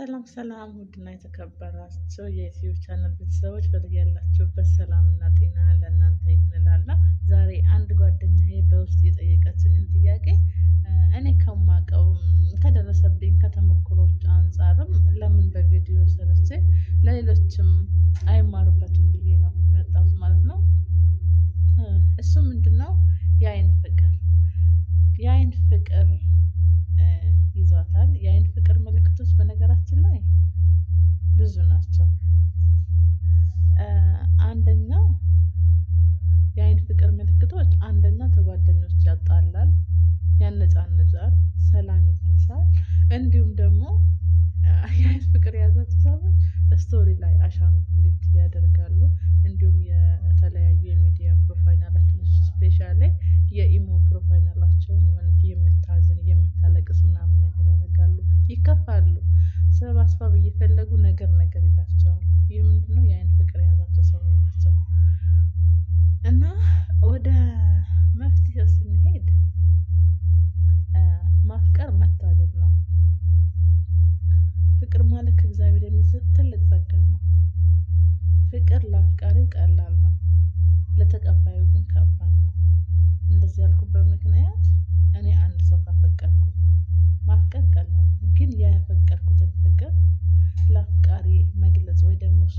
ሰላም ውድና የተከበራችሁ የዩቲዩብ ቻናል ቤተሰቦች በያላችሁበት ሰላምና ጤና ለእናንተ ይሁን እላለሁ። ዛሬ አንድ ጓደኛዬ በውስጥ የጠየቀችኝን ጥያቄ እኔ ከማውቀው ከደረሰብኝ ከተሞክሮች አንፃርም ለምን በቪዲዮ ሰርቼ ለሌሎችም አይማሩበትም ብዬ ነው የመጣሁት ማለት ነው። እሱ ምንድነው? የአይን ፍቅር ይዟታል። የአይን ፍቅር ምልክቶች በነገራችን ላይ ብዙ ናቸው። አንደኛው የአይን ፍቅር ምልክቶች ከጓደኞች ያጣላል፣ ያነጫንጫል፣ ሰላም ይነሳል። እንዲሁም ደግሞ የአይን ፍቅር የያዛቸው ሰዎች ስቶሪ ላይ አሻንጉሊት ያደርጋሉ። እንዲሁም የተለያዩ የሚዲያ ፕሮፋይላቸውን ስፔሻሊ የኢሞ ፕሮፋይላቸውን የሆነች የምታዝን የምታለቅስ ምናምን ነገር ያደርጋሉ፣ ይከፋሉ። ሰበብ አስባብ እየፈለጉ ነገር ይላቸዋል። ይህ ምንድነው? የአይን ፍቅር የያዛቸው ሰዎች ናቸው። እና ወደ መፍትሄው ስንሄድ ማፍቀር መታደል ነው። ፍቅር ማለት ከእግዚአብሔር የሚሰጥ ትልቅ ጸጋ ነው። ፍቅር ለአፍቃሪው ቀላል ነው፣ ለተቀባዩ ግን ከባድ ነው። እንደዚህ ያልኩበት ምክንያት እኔ አንድ ሰው ካፈቀርኩ ማፍቀር ቀላል ነው፣ ግን ያፈቀርኩትን ፍቅር ለአፍቃሪ መግለጽ ወይ ደግሞ እሱ